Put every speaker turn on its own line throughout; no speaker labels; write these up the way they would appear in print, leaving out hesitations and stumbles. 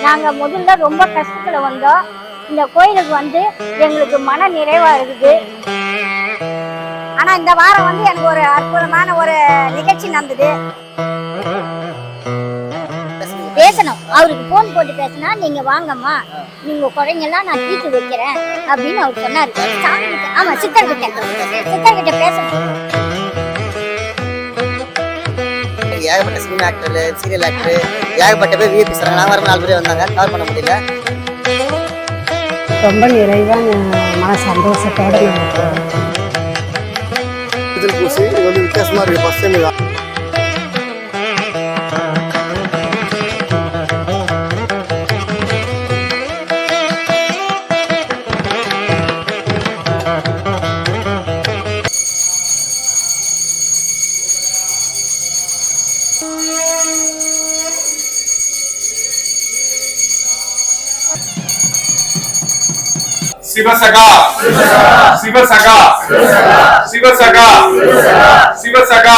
நாங்க முதல்ல ரொம்ப கஷ்டத்துல வந்தோம். இந்த கோயிலுக்கு வந்து எங்களுக்கு மன நிறைவா இருக்குது. ஆனா இந்த வாரம் வந்து எனக்கு ஒரு அற்புதமான ஒரு நிகழ்ச்சி நடந்தது. பேசணும், அவருக்கு போன் போட்டு பேசினா, நீங்க வாங்கம்மா, நீங்க குறைங்கெல்லாம் நான் தீர்த்து வைக்கிறேன் அப்படின்னு அவர் சொன்னாரு. சாமி கிட்ட, ஆமா சித்தர்கிட்ட பேசணும்.
ஏகப்பட்ட சினிமா ஆக்டர், சீரியல் ஆக்டர், ஏகப்பட்ட பேர் விஐபி சார், நாங்கள் வர 4 பேர் வந்தாங்க, கவர் பண்ண முடியல.
ரொம்ப நிறைவான மன சந்தோஷத்தோட
பூசி இது வந்து வித்தியாசமா இருக்கு. ஃபர்ஸ்ட் டைம் தான்.
சிவசகா சிவசகா சிவசகா சிவசகா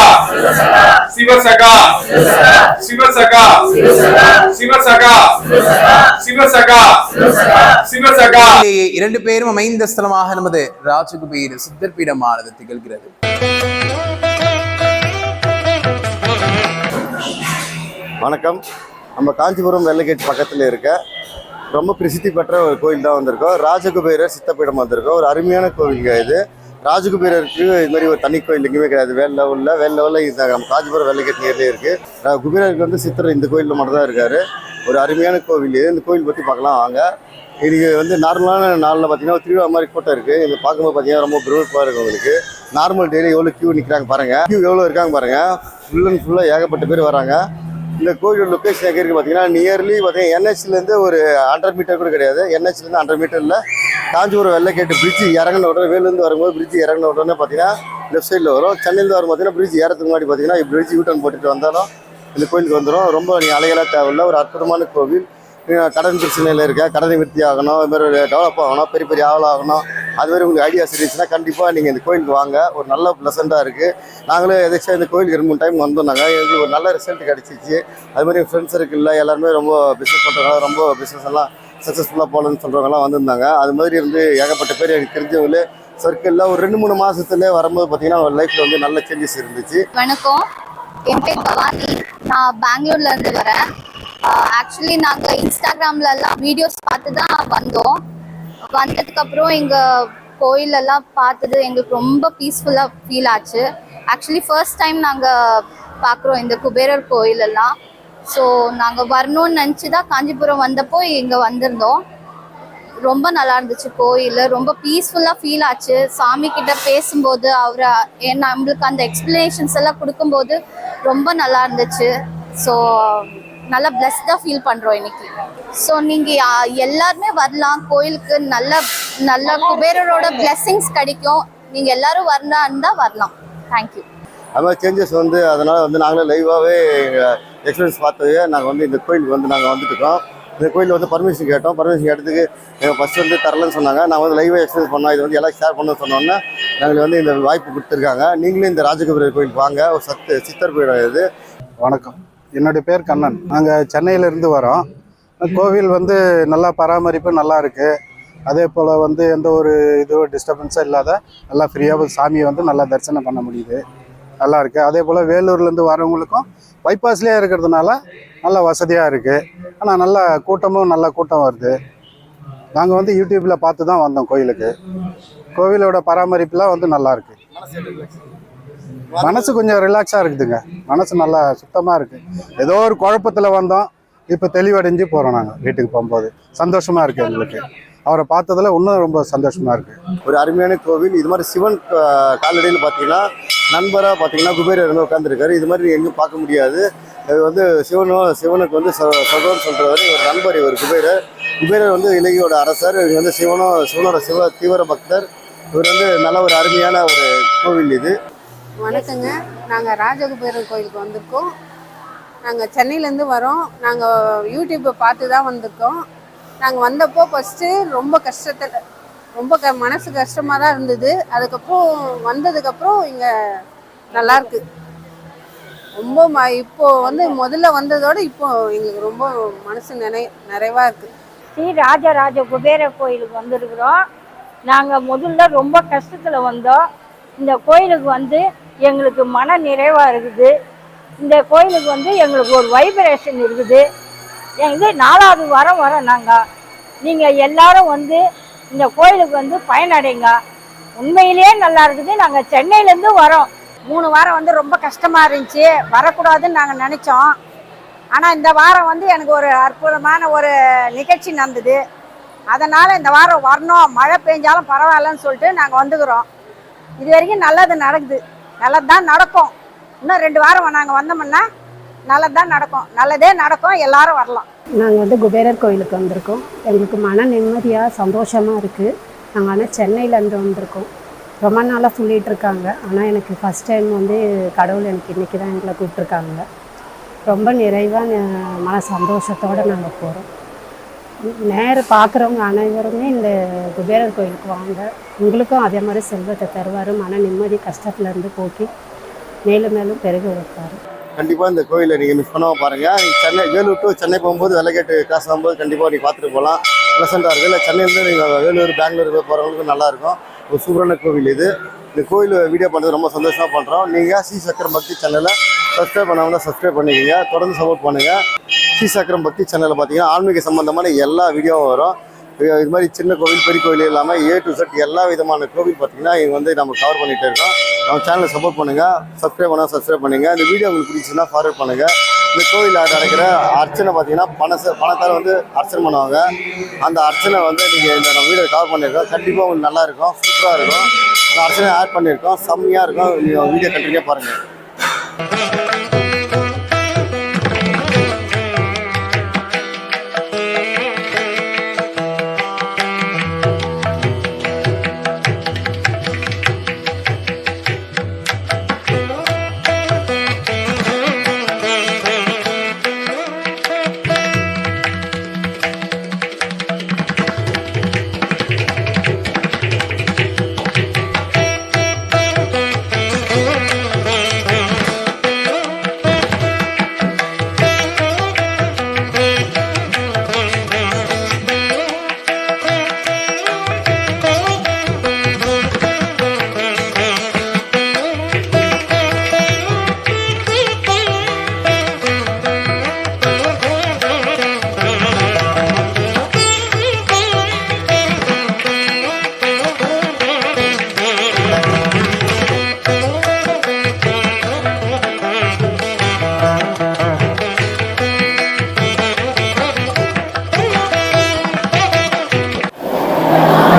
சிவசகா சிவசகா சிவசகா சிவசகா சிவசகா.
இரண்டு பேரும் அமைந்த ஸ்தலமாக நமது ராஜகுபேர சித்தர் பீடமானது திகழ்கிறது.
வணக்கம். நம்ம காஞ்சிபுரம் வெள்ளைக்கேட் பக்கத்தில் இருக்க ரொம்ப பிரசித்தி பெற்ற ஒரு கோயில் தான் வந்திருக்கோம். ராஜகுபேரர் சித்தப்பீடம் வந்திருக்கோம். ஒரு அருமையான கோவிலுங்க இது. ராஜகுபேரருக்கு இது மாதிரி ஒரு தனி கோயில் எங்கேயுமே கிடையாது. வேல் லெவலில் இது நம்ம காஞ்சிபுரம் வெள்ளைக்கேட் நேர்லேயே இருக்குது. குபேரருக்கு வந்து சித்தர் இந்த கோயிலில் மட்டும் தான் இருக்கார். ஒரு அருமையான கோவில் இது. இந்த கோயில் பற்றி பார்க்கலாம் வாங்க. இது வந்து நார்மலான நாளில் பார்த்தீங்கன்னா திருவிழா மாதிரி கூட்டம் இருக்குது. இதை பார்க்கும்போது பார்த்தீங்கன்னா ரொம்ப பிரமிப்பாக இருக்கும் உங்களுக்கு. நார்மல் டேலே எவ்வளோ கியூ நிற்கிறாங்க பாருங்கள். கியூ எவ்வளோ இருக்காங்க பாருங்கள். ஃபுல் அண்ட் ஃபுல்லாக ஏகப்பட்ட பேர் வராங்க. இந்த கோயிலோட லொக்கேஷன் எங்கே இருக்குது பார்த்தீங்கன்னா நியர்லி பார்த்தீங்கன்னா NHலேருந்து ஒரு 100 மீட்டர் கூட கிடையாது. NHலேருந்து 100 மீட்டரில் காஞ்சிபுரம் வெள்ளைக்கேட்டு பிரிட்ஜ் இறங்கின உடனே, வேலூர்லேருந்து வரும்போது பிரிட்ஜ் இறங்கின உடனே பார்த்தீங்கன்னா லெஃப்ட் சைடில் வரும். சென்னையிலேருந்து வரும் பார்த்தீங்கன்னா பிரிட்ஜ் ஏறதுக்கு முன்னாடி பார்த்தீங்கன்னா பிரிட்ஜ் யூட்டர்ன் போட்டுட்டு வந்தாலும் இந்த கோயிலுக்கு வந்துடும். ரொம்ப நீங்கள் அலையெல்லாம் தேவையில்லை. ஒரு அற்புதமான கோவில். கடன் பிரச்சனையில் இருக்க, கடனை விருத்தி ஆகணும், இது மாதிரி டெவலப் ஆகணும், பெரிய பெரிய ஆகணும், அது மாதிரி உங்களுக்கு ஐடியாஸ் இருந்துச்சுன்னா கண்டிப்பாக நீங்கள் இந்த கோயிலுக்கு வாங்க. ஒரு நல்ல ப்ளசண்ட்டாக இருக்குது. நாங்களும் எதாச்சும் இந்த கோயிலுக்கு 2-3 டைம் வந்தோம். நாங்கள் எங்களுக்கு ஒரு நல்ல ரிசல்ட் கிடச்சிச்சு. அது மாதிரி ஃப்ரெண்ட்ஸ் இருக்குல்ல, எல்லாருமே ரொம்ப பிஸ்னஸ் பண்ணுறவங்க, ரொம்ப பிஸ்னஸ் எல்லாம் சக்ஸஸ்ஃபுல்லாக போகலன்னு சொல்கிறவங்கலாம் வந்திருந்தாங்க. அது மாதிரி இருந்து ஏகப்பட்ட பேர் எனக்கு தெரிஞ்சவங்களே சர்க்கிளில் ஒரு 2-3 மாதத்துலேயே வரும்போது பார்த்தீங்கன்னா ஒரு லைஃப்பில் வந்து நல்ல சேஞ்சஸ் இருந்துச்சு.
வணக்கம், என் பேர் பவானி. நான் பெங்களூர்லேருந்து வரேன். ஆக்சுவலி நாங்கள் இன்ஸ்டாகிராம்லலாம் வீடியோஸ் பார்த்து தான் வந்தோம். வந்ததுக்கப்புறம் எங்கள் கோயிலெல்லாம் பார்த்தது எங்களுக்கு ரொம்ப பீஸ்ஃபுல்லாக ஃபீல் ஆச்சு. ஆக்சுவலி ஃபர்ஸ்ட் டைம் நாங்கள் பார்க்குறோம் இந்த குபேரர் கோயிலெல்லாம். ஸோ நாங்கள் வரணும்னு நினச்சி தான் காஞ்சிபுரம் வந்தப்போ இங்கே வந்திருந்தோம். ரொம்ப நல்லா இருந்துச்சு கோயில். ரொம்ப பீஸ்ஃபுல்லாக ஃபீல் ஆச்சு. சாமி கிட்ட பேசும்போது அவரை நம்மளுக்கு அந்த எக்ஸ்பிளனேஷன்ஸ் எல்லாம் கொடுக்கும்போது ரொம்ப நல்லா இருந்துச்சு. ஸோ நல்லா பிளஸ்டாக ஃபீல் பண்ணுறோம் இன்னைக்கு. ஸோ நீங்கள் எல்லாருமே வரலாம் கோயிலுக்கு. நல்ல குபேரரோட பிளெஸ்ஸிங்ஸ் கிடைக்கும். நீங்கள் எல்லாரும் இருந்தால் வரலாம். தேங்க்யூ.
அது மாதிரி சேஞ்சஸ் வந்து அதனால் வந்து நாங்களே லைவாகவே எக்ஸ்பீரியன்ஸ் பார்த்தது. நாங்கள் வந்து இந்த கோயிலுக்கு வந்து நாங்கள் வந்துட்டுருக்கோம். இந்த கோயிலில் வந்து பர்மிஷன் கேட்டோம். பர்மிஷன் கேட்டதுக்கு எங்கள் ஃபஸ்ட்டு வந்து தரலன்னு சொன்னாங்க. நாங்கள் வந்து லைவாக எக்ஸ்பீரியன்ஸ் பண்ணோம். இது வந்து எல்லாம் ஷேர் பண்ணணும்னு சொன்னோன்னே நாங்களுக்கு வந்து இந்த வாய்ப்பு கொடுத்துருக்காங்க. நீங்களும் இந்த ராஜகுபேரர் கோயிலுக்கு வாங்க. ஒரு சித்தர் பீடம் இது.
வணக்கம், என்னுடைய பேர் கண்ணன். நாங்கள் சென்னையிலேருந்து வரோம். கோவில் வந்து நல்லா பராமரிப்பு நல்லா இருக்குது. அதே போல் வந்து எந்த ஒரு டிஸ்டர்பன்ஸும் இல்லாத நல்லா ஃப்ரீயாக சாமியை வந்து நல்லா தரிசனம் பண்ண முடியுது. நல்லா இருக்குது. அதே போல் வேலூர்லேருந்து வரவங்களுக்கும் பைபாஸ்லேயே இருக்கிறதுனால நல்ல வசதியாக இருக்குது. ஆனால் நல்ல கூட்டம் வருது. நாங்கள் வந்து யூடியூப்பில் பார்த்து தான் வந்தோம் கோயிலுக்கு. கோவிலோட பராமரிப்புலாம் வந்து நல்லா இருக்குது. மனசு கொஞ்சம் ரிலாக்ஸாக இருக்குதுங்க. மனசு நல்லா சுத்தமாக இருக்குது. ஏதோ ஒரு குழப்பத்தில் வந்தோம், இப்போ தெளிவடைஞ்சு போகிறோம். நாங்கள் வீட்டுக்கு போகும்போது சந்தோஷமாக இருக்குது எங்களுக்கு. அவரை பார்த்ததில் இன்னும் ரொம்ப சந்தோஷமாக இருக்குது.
ஒரு அருமையான கோவில். இது மாதிரி சிவன் காலடியில் பார்த்தீங்கன்னா நண்பராக பார்த்தீங்கன்னா குபேரர் வந்து உட்காந்துருக்காரு. இது மாதிரி எங்கேயும் பார்க்க முடியாது. இது வந்து சிவனுக்கு வந்து சகோன்னு சொல்கிறவர் ஒரு நண்பர். இவர் குபேரர் வந்து இலங்கையோட அரசர். இவர் வந்து சிவனோட தீவிர பக்தர். இவர் வந்து நல்ல ஒரு அருமையான ஒரு கோவில் இது.
வணக்கங்க, நாங்கள் ராஜகுபேரர் கோயிலுக்கு வந்திருக்கோம். நாங்கள் சென்னையிலேருந்து வரோம். நாங்கள் யூடியூப்பை பார்த்து தான் வந்திருக்கோம். நாங்கள் வந்தப்போ ஃபஸ்ட்டு ரொம்ப கஷ்டத்தில் ரொம்ப மனசு கஷ்டமாக தான் இருந்தது. அதுக்கப்புறம் வந்ததுக்கப்புறம் இங்கே நல்லாயிருக்கு. ரொம்ப இப்போ வந்து முதல்ல வந்ததோட இப்போ எங்களுக்கு ரொம்ப மனசு நிறைவாக இருக்குது.
ஸ்ரீ ராஜராஜ குபேர கோயிலுக்கு வந்திருக்கிறோம். நாங்கள் முதல்ல ரொம்ப கஷ்டத்தில் வந்தோம். இந்த கோயிலுக்கு வந்து எங்களுக்கு மன நிறைவாக இருக்குது. இந்த கோயிலுக்கு வந்து எங்களுக்கு ஒரு வைப்ரேஷன் இருக்குது. இது 4வது வாரம் வரோம் நாங்கள். நீங்கள் எல்லாரும் வந்து இந்த கோயிலுக்கு வந்து பயனடைங்க. உண்மையிலேயே நல்லா இருக்குது. நாங்கள் சென்னையிலேருந்து வரோம். 3 வாரம் வந்து ரொம்ப கஷ்டமாக இருந்துச்சு, வரக்கூடாதுன்னு நாங்கள் நினச்சோம். ஆனால் இந்த வாரம் வந்து எனக்கு ஒரு அற்புதமான ஒரு நிகழ்ச்சி நடந்தது. அதனால் இந்த வாரம் வரணும், மழை பெஞ்சாலும் பரவாயில்லன்னு சொல்லிட்டு நாங்கள் வந்துக்கிறோம். இது வரைக்கும் நல்லது நடக்குது, நல்லது தான் நடக்கும். இன்னும் 2 வாரம் நாங்கள் வந்தோம்னா நல்லது தான் நடக்கும், நல்லதே நடக்கும். எல்லாரும் வரலாம்.
நாங்கள் வந்து குபேரர் கோயிலுக்கு வந்திருக்கோம். எங்களுக்கு மன நிம்மதியாக சந்தோஷமாக இருக்குது. நாங்கள் ஆனால் சென்னையிலேருந்து வந்திருக்கோம். ரொம்ப நாளாக சொல்லிகிட்டு இருக்காங்க. ஆனால் எனக்கு ஃபஸ்ட் டைம் வந்து கடவுள் எனக்கு இன்றைக்கி தான் எங்களை கூப்பிட்ருக்காங்க. ரொம்ப நிறைவாக மன சந்தோஷத்தோடு நாங்கள் போகிறோம். பார்க்குறவங்க அனைவருமே இந்த குபேரர் கோயிலுக்கு வாங்க. உங்களுக்கும் அதே மாதிரி செல்வத்தை தருவார். மன நிம்மதி கஷ்டத்துலேருந்து போக்கி மேலும் மேலும் பெருக வைப்பார்.
கண்டிப்பாக இந்த கோயிலை நீங்கள் மிஸ் பண்ணாமல் பாருங்கள். சென்னை வேலூர் டு சென்னை போகும்போது வெள்ளக்கேட்டு கிராஸ் ஆகும்போது கண்டிப்பாக நீங்கள் பார்த்துட்டு போகலாம். ப்ளசண்ட்டாக இருக்குது. இல்லை சென்னையிலேருந்து நீங்கள் வேலூர் பெங்களூர் போகிறவங்களுக்கு நல்லாயிருக்கும். ஒரு சூப்பரான கோவில் இது. இந்த கோயில் வீடியோ பண்ணுறது ரொம்ப சந்தோஷமாக பண்ணுறோம். நீங்கள் ஸ்ரீ சக்கரம் பக்தி சேனலை சப்ஸ்கிரைப் பண்ணாமல் சப்ஸ்கிரைப் பண்ணிக்கிங்க. தொடர்ந்து சப்போர்ட் பண்ணுங்கள். ஸ்ரீ சக்கரம் பக்தி சேனலில் பார்த்தீங்கன்னா ஆன்மீக சம்பந்தமான எல்லா வீடியோவும் வரும். இது மாதிரி சின்ன கோவில் பெரிய கோவில் இல்லாமல் A to Z எல்லா விதமான கோவில் பார்த்தீங்கன்னா இங்கே வந்து நம்ம கவர் பண்ணிகிட்டே இருக்கோம். நம்ம சேனலை சப்போர்ட் பண்ணுங்கள். சப்ஸ்கிரைப் பண்ணால் சப்ஸ்கிரைப் பண்ணுங்கள். இந்த வீடியோ உங்களுக்கு பிடிச்சுன்னா ஃபார்வர்ட் பண்ணுங்கள். இந்த கோவிலில் நடக்கிற அர்ச்சனை பார்த்தீங்கன்னா பணத்தால் வந்து அர்ச்சனை பண்ணுவாங்க. அந்த அர்ச்சனை வந்து நீங்கள் இந்த நம்ம வீடியோ கவர் பண்ணியிருக்கோம். கண்டிப்பாக உங்களுக்கு நல்லாயிருக்கும், சூப்பராக இருக்கும். அந்த அர்ச்சனை ஆட் பண்ணியிருக்கோம், செம்மையாக இருக்கும். நீங்கள் வீடியோ கண்டினியூ பாருங்கள்.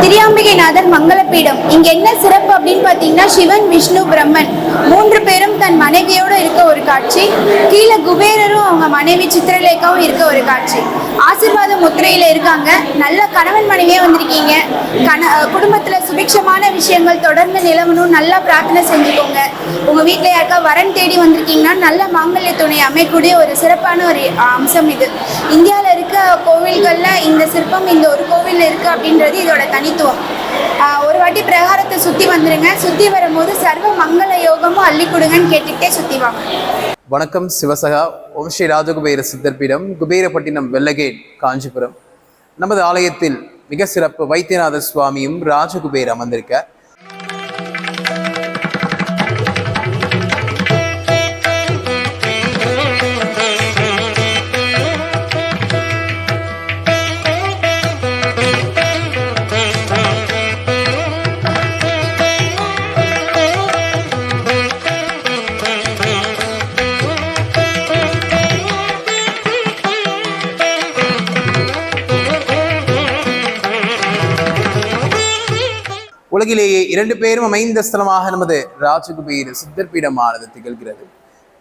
திரியாம்பிகைநாதர் மங்களபீடம். இங்க என்ன சிறப்பு அப்படின்னு பாத்தீங்கன்னா, சிவன், விஷ்ணு, பிரம்மன் 3 பேரும் தன் மனைவியோட இருக்க ஒரு காட்சி. கீழே குபேரரும் அவங்க மனைவி சித்திரலேகாவும் இருக்க ஒரு காட்சி. ஆசீர்வாத முத்திரையில இருக்காங்க. நல்ல கணவன் மனைவியே வந்திருக்கீங்க. குடும்பத்துல சுபிக்ஷமான விஷயங்கள் தொடர்ந்து நிலவணும், நல்லா பிரார்த்தனை செஞ்சுக்கோங்க. உங்க வீட்டுல யாருக்கா வரன் தேடி வந்திருக்கீங்கன்னா நல்ல மாங்கல்ய துணை அமைக்கூடிய ஒரு சிறப்பான ஒரு அம்சம் இது. இந்தியாவில் இருக்க கோவில்கள்ல இந்த சிற்பம் இந்த ஒரு கோவில் இருக்கு அப்படின்றது இதோட தனித்துவம். ஒரு வாட்டி பிரகாரத்தை சுத்தி வந்துருங்க. சுத்தி வரும்போது சர்வ மங்கள யோகமும் அள்ளி கொடுங்கன்னு கேட்டுக்கிட்டே சுத்தி வாங்க.
வணக்கம் சிவசகா. ஓம் ஸ்ரீ ராஜகுபேர சித்தர்பீடம், குபேரப்பட்டினம், வெள்ளகேட், காஞ்சிபுரம். நமது ஆலயத்தில் மிக சிறப்பு வைத்தியநாத சுவாமியும் ராஜகுபேர் அமர்ந்திருக்க. உலகிலேயே 2 பேரும் அமைந்த ஸ்தலமாக நமது ராஜகுபேர சித்தர்பீடமானது திகழ்கிறது.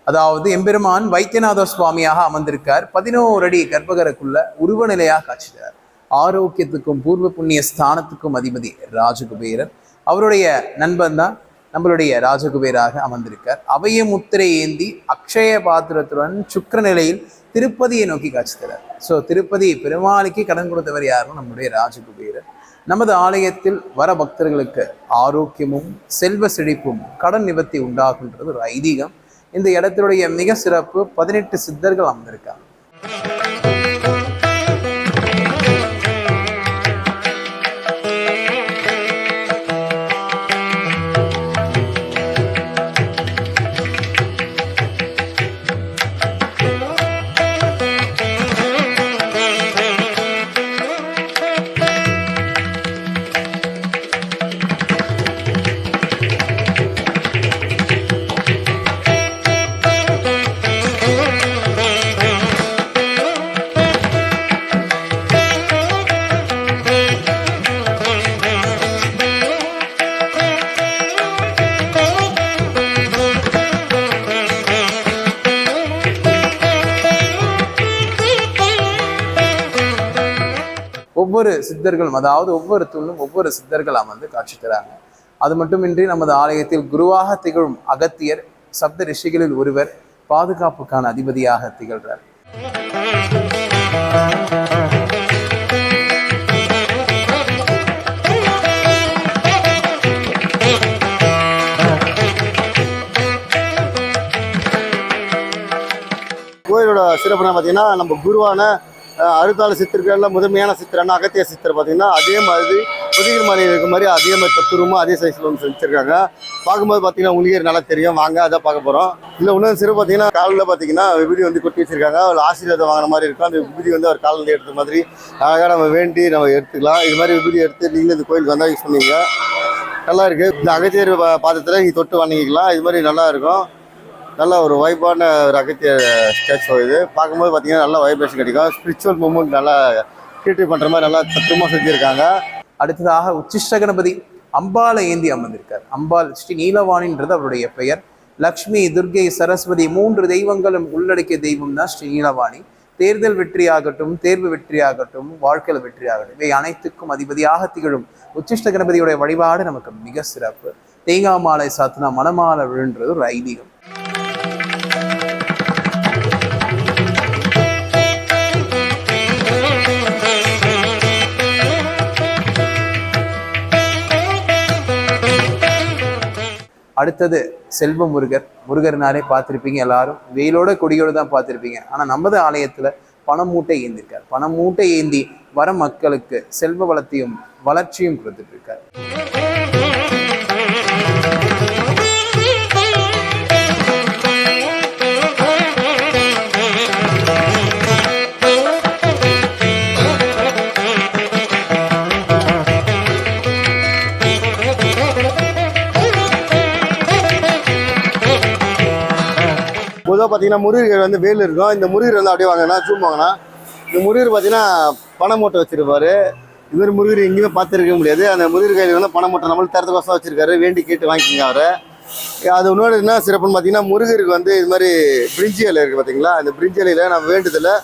அதாவது எம்பெருமான் வைத்தியநாத சுவாமியாக அமர்ந்திருக்கார். 11 அடி கர்ப்பகருக்குள்ள உருவநிலையாக காட்சித்தார். ஆரோக்கியத்துக்கும் பூர்வ புண்ணிய ஸ்தானத்துக்கும் அதிபதி ராஜகுபேரர். அவருடைய நண்பன் தான் நம்மளுடைய ராஜகுபேராக அமர்ந்திருக்கார். அபய முத்திரை ஏந்தி அக்ஷய பாத்திரத்துடன் சுக்கிர நிலையில் திருப்பதியை நோக்கி காட்சி தரார். ஸோ திருப்பதி பெருமாளுக்கு கடன் கொடுத்தவர் யாரும் நம்முடைய ராஜகுபேரர். நமது ஆலயத்தில் வர பக்தர்களுக்கு ஆரோக்கியமும் செல்வ செழிப்பும் கடன் நிவர்த்தி உண்டாகுன்றது ஒரு ஐதீகம். இந்த இடத்தினுடைய மிக சிறப்பு 18 சித்தர்கள் அமர்ந்திருக்காங்க. ஒவ்வொரு சித்தர்களும், அதாவது ஒவ்வொரு தூணும் ஒவ்வொரு சித்தர்கள் அமர்ந்து காட்சி தராங்க. அது மட்டுமின்றி நமது ஆலயத்தில் குருவாக திகழும் அகத்தியர் சப்த ரிஷிகளில் ஒருவர், பாதுகாப்புக்கான அதிபதியாக திகழ்கிறார்.
கோயிலோட சிறப்புனா பார்த்தீங்கன்னா, நம்ம குருவான 64 சித்தர்கள்ல முதன்மையான சித்தரான அகத்திய சித்தர் பார்த்தீங்கன்னா அதே மாதிரி புதிய மலையில் இருக்க மாதிரி அதே மாதிரி தத்துவமும் அதே சைஸில் ஒன்று செஞ்சுருக்காங்க. பார்க்கும்போது பார்த்தீங்கன்னா உங்களுக்கு நல்லா தெரியும். வாங்க அதை பார்க்க போகிறோம். இல்லை இன்னும் சிறப்பு பார்த்தீங்கன்னா காலில் பார்த்தீங்கன்னா விபூதி வந்து கொட்டி வச்சிருக்காங்க. ஒரு ஆசீர்வாதம் வாங்கின மாதிரி இருக்கும். அந்த விபூதி வந்து அவர் காலில் எடுத்த மாதிரி அழகாக நம்ம வேண்டி நம்ம எடுத்துக்கலாம். இது மாதிரி விபூதி எடுத்து நீங்களும் இந்த கோயிலுக்கு வந்தால் யூஸ் பண்ணுவீங்க. நல்லா இருக்குது. இந்த அகத்தியர் பாதத்தில் நீங்கள் தொட்டு வாங்கிக்கலாம். இது மாதிரி நல்லா இருக்கும். நல்ல ஒரு வைப்பான ஒரு அகத்திய ஸ்டாச்சு இது. பார்க்கும்போது பார்த்தீங்கன்னா நல்லா வைப்ரேஷன் கிடைக்கும். ஸ்பிரிச்சுவல் மூவ்மெண்ட் நல்லா கிரியேட்டிவ் பண்ணுற மாதிரி நல்லா தத்துவமாக செஞ்சுருக்காங்க.
அடுத்ததாக உச்சிஷ்ட கணபதி அம்பாளை ஏந்தி அமர்ந்திருக்கார். அம்பாள் ஸ்ரீ நீலவாணின்றது அவருடைய பெயர். லக்ஷ்மி, துர்கை, சரஸ்வதி 3 தெய்வங்களும் உள்ளடக்கிய தெய்வம் தான் ஸ்ரீ நீலவாணி. தேர்தல் வெற்றியாகட்டும், தேர்வு வெற்றியாகட்டும், வாழ்க்கையில் வெற்றியாகட்டும், இவை அனைத்துக்கும் அதிபதியாக திகழும் உச்சிஷ்ட கணபதியுடைய வழிபாடு நமக்கு மிக சிறப்பு. தேங்காய் மாலை சாத்தினா மணமாலை விழுன்றது ஒரு ஐதீகம். அடுத்தது செல்வ முருகர். முருகர்னாலே பார்த்துருப்பீங்க எல்லாரும், வெயிலோட கொடியோடு தான் பார்த்துருப்பீங்க. ஆனால் நமது ஆலயத்தில் பணம் மூட்டை ஏந்திருக்கார். பணம் மூட்டை ஏந்தி வர மக்களுக்கு செல்வ வளத்தையும் வளர்ச்சியும் கொடுத்துட்டு இருக்கார்.
பொதுவாக பார்த்தீங்கன்னா முருகர் வந்து வேல் இருக்கும். இந்த முருகர் வந்து அப்படியே வாங்கினா ஜூம் வாங்கினா இந்த முருகர் பார்த்தீங்கன்னா பண மூட்டை வச்சிருப்பாரு. இது மாதிரி முருகர் எங்கேயுமே பார்த்துருக்க முடியாது. அந்த முருகர் கையில் வந்து பண மூட்டை நம்மளுக்கு தரத்துக்கோசம் வச்சிருக்காரு. வேண்டி கேட்டு வாங்கிக்கிங்க அவரை. அது இன்னொரு என்ன சிறப்புன்னு பார்த்தீங்கன்னா, முருகருக்கு வந்து இது மாதிரி பிரிஞ்சி இலை இருக்குது பார்த்தீங்களா. இந்த பிரிஞ்சி இலையில் நம்ம வேண்டுதலை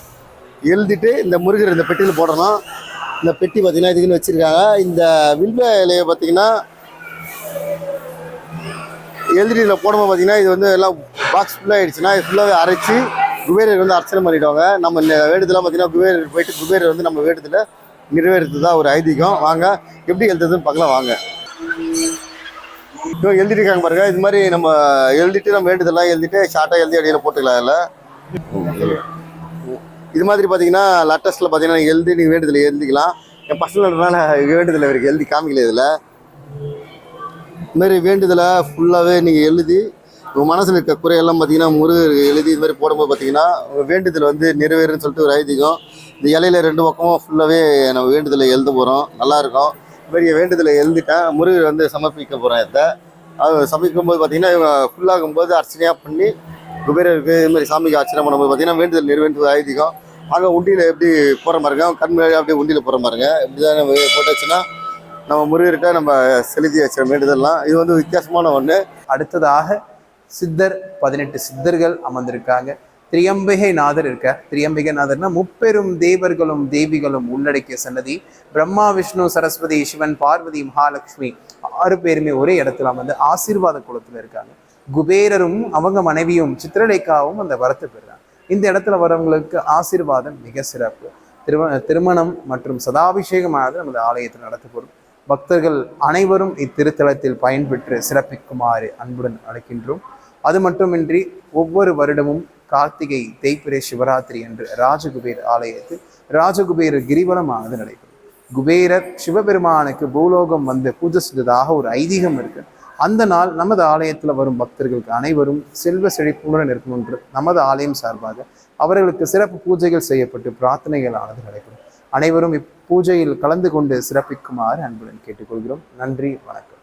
எழுதிட்டு இந்த முருகர் இந்த பெட்டியில் போடணும். இந்த பெட்டி பார்த்தீங்கன்னா இதுக்குன்னு வச்சுருக்காங்க. இந்த வில்வ இலையை பார்த்தீங்கன்னா எழுதிட்டு இதில் போடும்போது பார்த்தீங்கன்னா இது வந்து எல்லாம் பாக்ஸ் ஃபுல்லாக ஆகிடுச்சுன்னா இது ஃபுல்லாகவே அரைச்சி குபேரர் வந்து அர்ச்சனை பண்ணிவிடுவாங்க. நம்ம வேண்டுதலாம் பார்த்தீங்கன்னா குபேரர் போயிட்டு குபேரர் வந்து நம்ம வேண்டுதலை நிறைவேறது தான் ஒரு ஐதீகம். வாங்க எப்படி எழுதுறதுன்னு பார்க்கலாம் வாங்க. இப்போ எழுதிருக்காங்க பாருங்க. இது மாதிரி நம்ம எழுதிட்டு நம்ம வேண்டுதலாம் எழுதிட்டு ஷார்ட்டாக எழுதி அடியில் போட்டுக்கலாம். அதில் இது மாதிரி பார்த்தீங்கன்னா லெட்டர்ஸில் பார்த்தீங்கன்னா எழுதி நீங்கள் வேண்டுதலை எழுதிக்கலாம். என் பர்சனல்னால வேண்டுதலை இவருக்கு எழுதி காமிக்கல. இதில் இதுமாரி வேண்டுதலை ஃபுல்லாகவே நீங்கள் எழுதி உங்கள் மனசில் இருக்க குறையெல்லாம் பார்த்தீங்கன்னா முருகர் எழுதி இது மாதிரி போடும்போது பார்த்தீங்கன்னா உங்கள் வேண்டுதல் வந்து நிறைவேறுன்னு சொல்லிட்டு ஒரு ஐதீகம். இந்த இலையில 2 பக்கமும் ஃபுல்லாகவே நம்ம வேண்டுதலை எழுத போகிறோம். நல்லாயிருக்கும். இது மாதிரி வேண்டுதலை எழுதிட்டேன். முருகர் வந்து சமர்ப்பிக்க போகிறேன். இதை அது சமைக்கும் போது பார்த்தீங்கன்னா இவங்க ஃபுல்லாகும்போது அர்ச்சனையாக பண்ணி குபேரருக்கு இது மாதிரி சாமிக்கு அர்ச்சனை பண்ணும்போது பார்த்தீங்கன்னா வேண்டுதல் நிறைவேற்றது ஐதீகம். அங்கே உண்டியில் எப்படி போகிற மாதிரிங்க கண் முன்னாடி அப்படியே உண்டியில் போகிற மாதிரிங்க. இப்படி தான் நம்ம போட்டாச்சுன்னா நம்ம முருகர்கிட்ட நம்ம செலுத்தி வச்ச வேண்டுதல்லாம். இது வந்து வித்தியாசமான ஒன்று.
அடுத்ததாக சித்தர் 18 சித்தர்கள் அமர்ந்திருக்காங்க. திரியம்பிகை நாதர் இருக்கார். திரியம்பிகை நாதர்னா முப்பெரும் தேவர்களும் தேவிகளும் உள்ளடக்கிய சன்னதி. பிரம்மா, விஷ்ணு, சரஸ்வதி, சிவன், பார்வதி, மகாலட்சுமி 6 பேருமே ஒரே இடத்துல வந்து ஆசீர்வாத குளத்துல இருக்காங்க. குபேரரும் அவங்க மனைவியும் சித்திரலேகாவும் அந்த வரத்தை பெறுறாங்க. இந்த இடத்துல வரவங்களுக்கு ஆசீர்வாதம் மிக சிறப்பு. திருமணம் மற்றும் சதாபிஷேகமானது நமது ஆலயத்தில் நடத்தப்படும். பக்தர்கள் அனைவரும் இத்திருத்தலத்தில் பயன்பெற்று சிறப்பிக்குமாறு அன்புடன் அழைக்கின்றோம். அது மட்டுமின்றி ஒவ்வொரு வருடமும் கார்த்திகை தேய்பிறை சிவராத்திரி என்று ராஜகுபேர் ஆலயத்தில் ராஜகுபேர கிரிவலமானது நடைபெறும். குபேரர் சிவபெருமானுக்கு பூலோகம் வந்து பூஜை செஞ்சதாக ஒரு ஐதீகம் இருக்கு. அந்த நாள் நமது ஆலயத்தில் வரும் பக்தர்களுக்கு அனைவரும் செல்வ செழிப்புடன் இருக்கும் என்று நமது ஆலயம் சார்பாக அவர்களுக்கு சிறப்பு பூஜைகள் செய்யப்பட்டு பிரார்த்தனைகளானது நடைபெறும். அனைவரும் இப்பூஜையில் கலந்து கொண்டு சிறப்பிக்குமாறு அன்புடன் கேட்டுக்கொள்கிறோம். நன்றி, வணக்கம்.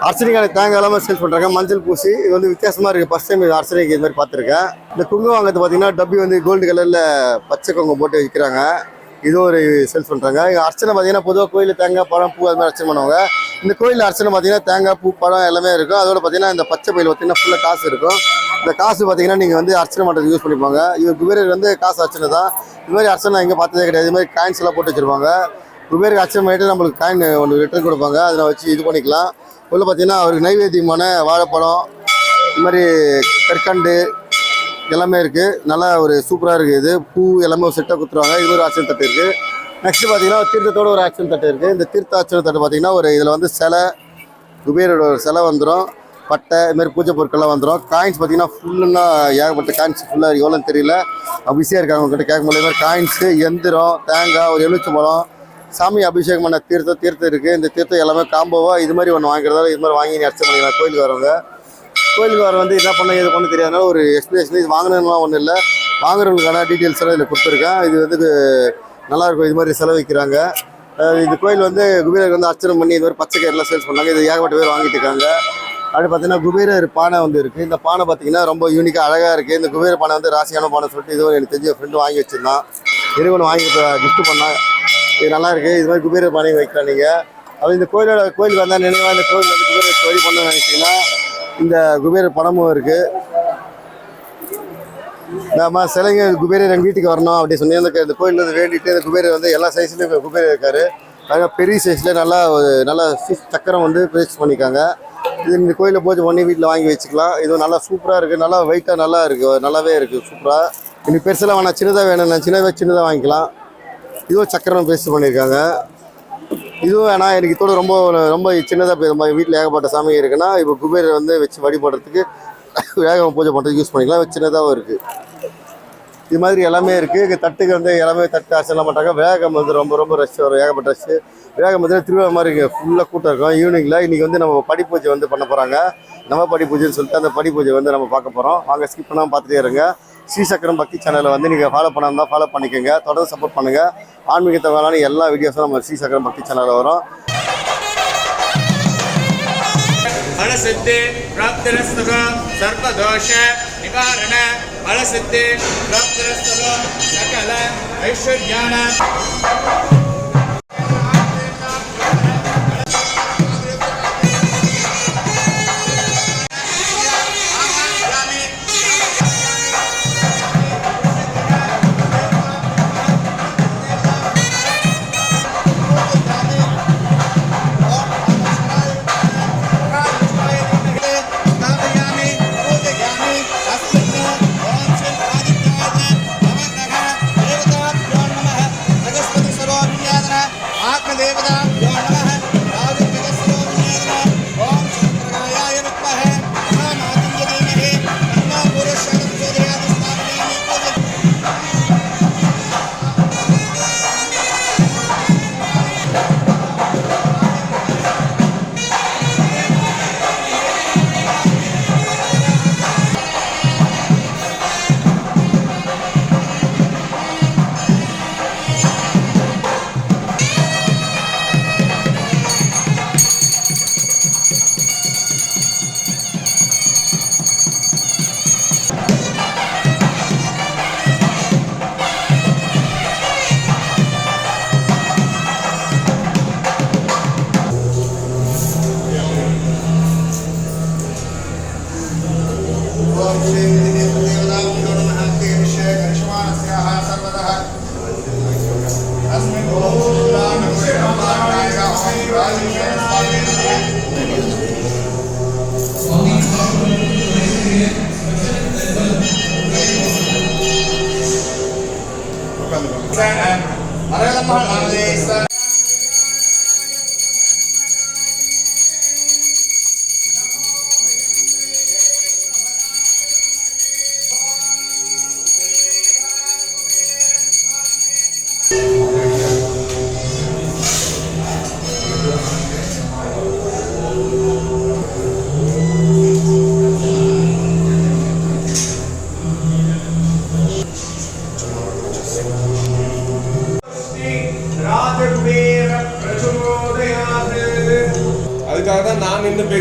அர்ச்சனைக்கான தேங்காய் எல்லாமே சேல்ஸ் பண்ணுறாங்க. மஞ்சள் பூசி இது வந்து வித்தியாசமாக இருக்குது. ஃபஸ்ட் டைம் இது அர்ச்சனைக்கு இது மாதிரி பார்த்துருக்கேன். இந்த குங்குமம் வாங்கிறது பார்த்தீங்கன்னா டப்பி வந்து கோல்டு கலரில் பச்சை குங்குமம் போட்டு விற்கிறாங்க. இது ஒரு சேல்ஸ் பண்ணுறாங்க. இங்கே அர்ச்சனை பார்த்தீங்கன்னா பொதுவாக கோயிலில் தேங்காய் பழம் பூ அது மாதிரி அர்ச்சனை பண்ணுவாங்க. இந்த கோயிலில் அர்ச்சனை பார்த்தீங்கன்னா தேங்காய் பூ பழம் எல்லாமே இருக்கும். அதோட பார்த்தீங்கன்னா இந்த பச்சை பையில் பார்த்தீங்கன்னா ஃபுல்லாக காசு இருக்கும். இந்த காசு பார்த்தீங்கன்னா நீங்கள் வந்து அர்ச்சனை பண்ணுறதுக்கு யூஸ் பண்ணிப்பாங்க. இவர் குபேரர் வந்து காசு அர்ச்சனை தான். இது மாதிரி அர்ச்சனை நான் எங்கே பார்த்ததே கிடையாது. இது மாதிரி காயின்ஸ் எல்லாம் போட்டு வச்சுருப்பாங்க. குபேருக்கு அர்ச்சனை பண்ணிட்டு நம்மளுக்கு காயின் ஒன்று ரிட்டர்ன் கொடுப்பாங்க. அதில் வச்சு இது பண்ணிக்கலாம். உள்ள பார்த்தீங்கன்னா அவருக்கு நைவேத்தியமான வாழைப்பழம் இது மாதிரி கற்கண்டு எல்லாமே இருக்குது. நல்லா ஒரு சூப்பராக இருக்குது. இது பூ எல்லாமே ஒரு செட்டாக கொடுத்துருவாங்க. இது ஒரு அர்ச்சனை தட்டு இருக்குது. நெக்ஸ்ட் பார்த்தீங்கன்னா தீர்த்தத்தோட ஒரு அர்ச்சனை தட்டு இருக்குது. இந்த தீர்த்த அர்ச்சனை தட்டு பார்த்தீங்கன்னா ஒரு இதில் வந்து சிலை குபேரோட ஒரு சிலை வந்துடும். பட்டை இதுமாதிரி பூஜை பொருட்கள்லாம் வந்துடும். காயின்ஸ் பார்த்தீங்கன்னா ஃபுல்லுன்னா ஏகப்பட்ட காயின்ஸ் ஃபுல்லாக எவ்வளோன்னு தெரியல. பிஸியாக இருக்காங்க அவங்ககிட்ட கேட்க முடியல. காயின்ஸு எந்திரம் தேங்காய் ஒரு எலுமிச்சம்பழம் சாமி அபிஷேகம் பண்ண தீர்த்தம் இருக்குது. இந்த தீர்த்தம் எல்லாமே காம்போவாக இது மாதிரி ஒன்று வாங்கிறதால இது மாதிரி வாங்கி அர்ச்சனை பண்ணிக்கலாம். கோயிலுக்கு வரவங்க கோயிலுக்கு வர வந்து என்ன பண்ண எது பண்ண தெரியாதனால ஒரு எக்ஸ்பிளேஷன் இது வாங்கினதுலாம் ஒன்றும் இல்லை. வாங்குறவங்களுக்கான டீட்டெயில்ஸ் எல்லாம் இதில் கொடுத்துருக்கேன். இது வந்து நல்லாயிருக்கும். இது மாதிரி செலவிக்கிறாங்க. இந்த கோயில் வந்து குபேரருக்கு வந்து அர்ச்சனை பண்ணி இது மாதிரி பச்சை கயிறுலாம் சேல்ஸ் பண்ணாங்க. இது ஏகப்பட்ட பேர் வாங்கிட்டு இருக்காங்க. அப்படி பார்த்தீங்கன்னா குபேரர் பானை வந்து இருக்குது. இந்த பானை பார்த்தீங்கன்னா ரொம்ப யூனிக்காக அழகாக இருக்குது. இந்த குபேர பானை வந்து ராசியான பானை சொல்லிட்டு இது எனக்கு தெரிஞ்ச ஃப்ரெண்டு வாங்கி வச்சுருந்தான். இறைவன் வாங்கி கிஃப்ட் பண்ணால் இது நல்லா இருக்குது. இது மாதிரி குபேர பானை வைக்கலாம் நீங்கள். அப்போ இந்த கோயிலுக்கு வந்தால் நினைவாக இந்த கோயில் வந்து குபேர வழி பண்ணணும்னு நினச்சிங்கன்னா இந்த குபேர பணமும் இருக்குது. நம்ம சிலைங்க குபேரர் எங்கள் வீட்டுக்கு வரணும் அப்படி சொன்னி இந்த கோயிலில் வந்து வேண்டிட்டு இந்த குபேரர் வந்து எல்லா சைஸ்லேயும் குபேரர் இருக்கார். நாங்கள் பெரிய சைஸில் நல்லா சக்கரம் வந்து பேஸ்ட் பண்ணிக்காங்க. இது இந்த கோயிலில் பூஜை பண்ணி வீட்டில் வாங்கி வச்சுக்கலாம். இது நல்லா சூப்பராக இருக்குது. நல்லா வெயிட்டாக நல்லா இருக்குது. நல்லாவே இருக்குது சூப்பராக. இன்னைக்கு பெருசெல்லாம் வேணாம் சின்னதாக வேணும்னா சின்னதாக வாங்கிக்கலாம். இதுவும் சக்கரம் பேஸ்ட் பண்ணியிருக்காங்க. இதுவும் வேணாம் எனக்கு இதோட ரொம்ப ரொம்ப சின்னதாக நம்ம வீட்டில் ஏகப்பட்ட சாமி இருக்குன்னா இப்போ குபேரர் வந்து வச்சு வழிபடுறதுக்கு வேகம் பூஜை பண்ணுறதுக்கு யூஸ் பண்ணிக்கலாம். சின்னதாகவும் இருக்குது. இது மாதிரி எல்லாமே இருக்குது. தட்டுக்கு வந்து எல்லாமே தட்டு அர்ச்சனைலாம் பண்ணுறாங்க. வேகம் வந்து ரொம்ப ரஷ் வரும். ஏகப்பட்ட ரஷ். வேகம் வந்து திருவிழா மாதிரி இருக்குது. ஃபுல்லாக கூட்டம் இருக்கும். ஈவினிங்கில் இன்றைக்கி வந்து நம்ம படிப்பூஜை வந்து பண்ண போகிறாங்க. நம்ம படிப்பூஜைன்னு சொல்லிட்டு அந்த படிப்பூஜை வந்து நம்ம பார்க்க போகிறோம். வாங்க ஸ்கிப் பண்ணாமல் பார்த்துட்டே இருங்க. ஸ்ரீசக்கரம் பக்தி சேனலை வந்து நீங்கள் ஃபாலோ பண்ணாமல் தான் ஃபாலோ பண்ணிக்கோங்க. தொடர்ந்து சப்போர்ட் பண்ணுங்கள். ஆன்மீகத்தை வேளாண் எல்லா வீடியோஸும் நம்ம ஸ்ரீசக்கரம் பக்தி சேனலில் வரும்.
फलसिद्धि प्राप्तिरस्तु सर्वदोष निवारण फलसिद्धि प्राप्तिरस्तु सकल ऐश्वर्याण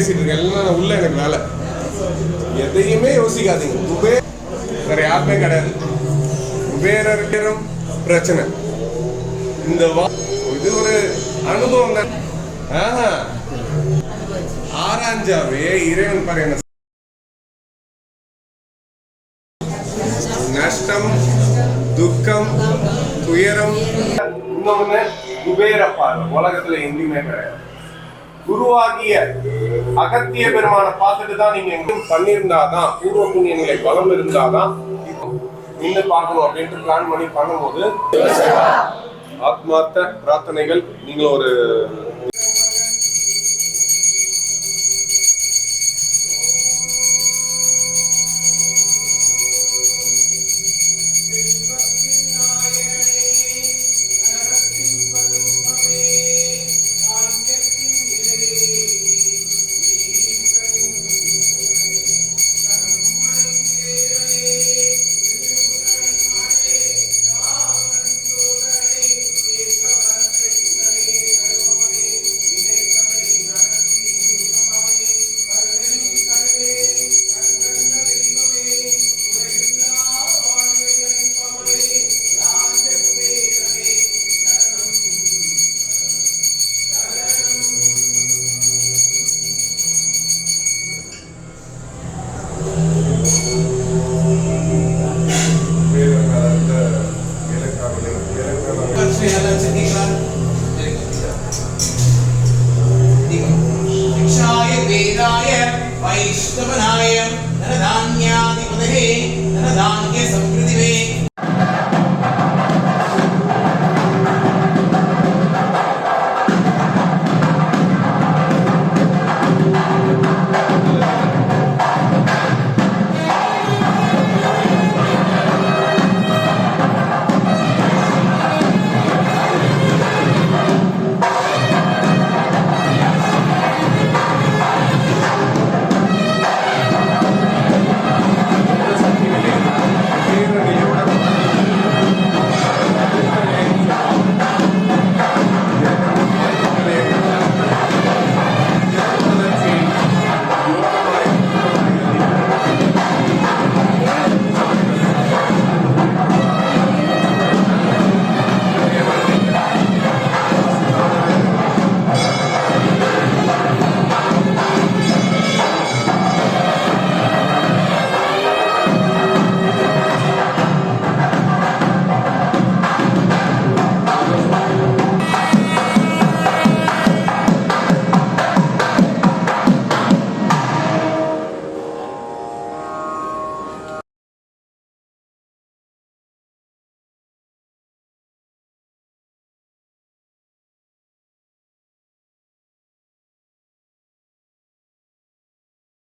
பேசிட்டு இருக்கேன், எல்லாம் உள்ள எனக்கு வேலை. எதையுமே யோசிக்காதீங்க. வேற யாருமே கிடையாது. குபேரரும் பிரச்சனை. இந்த இது ஒரு அனுபவம் தான். ஆராய்ஞ்சாவே இறைவன் பாரு என்ன நஷ்டம், துக்கம், துயரம். இன்னொன்னு குபேர பார்வை உலகத்துல எங்கேயுமே கிடையாது. குருவாகிய அகத்திய பெருமான பார்த்துட்டு தான் நீங்க எங்கும் பண்ணியிருந்தாதான், பூர்வ புண்ணியங்களை பலம் இருந்தாதான் இன்னும் பார்க்கணும் அப்படின்ட்டு பிளான் பண்ணி பண்ணும்போது ஆத்மார்த்த பிரார்த்தனைகள். நீங்களும் ஒரு
वैष्णवनाय धनधान्याधिपतये धनधान्य समृद्धिवे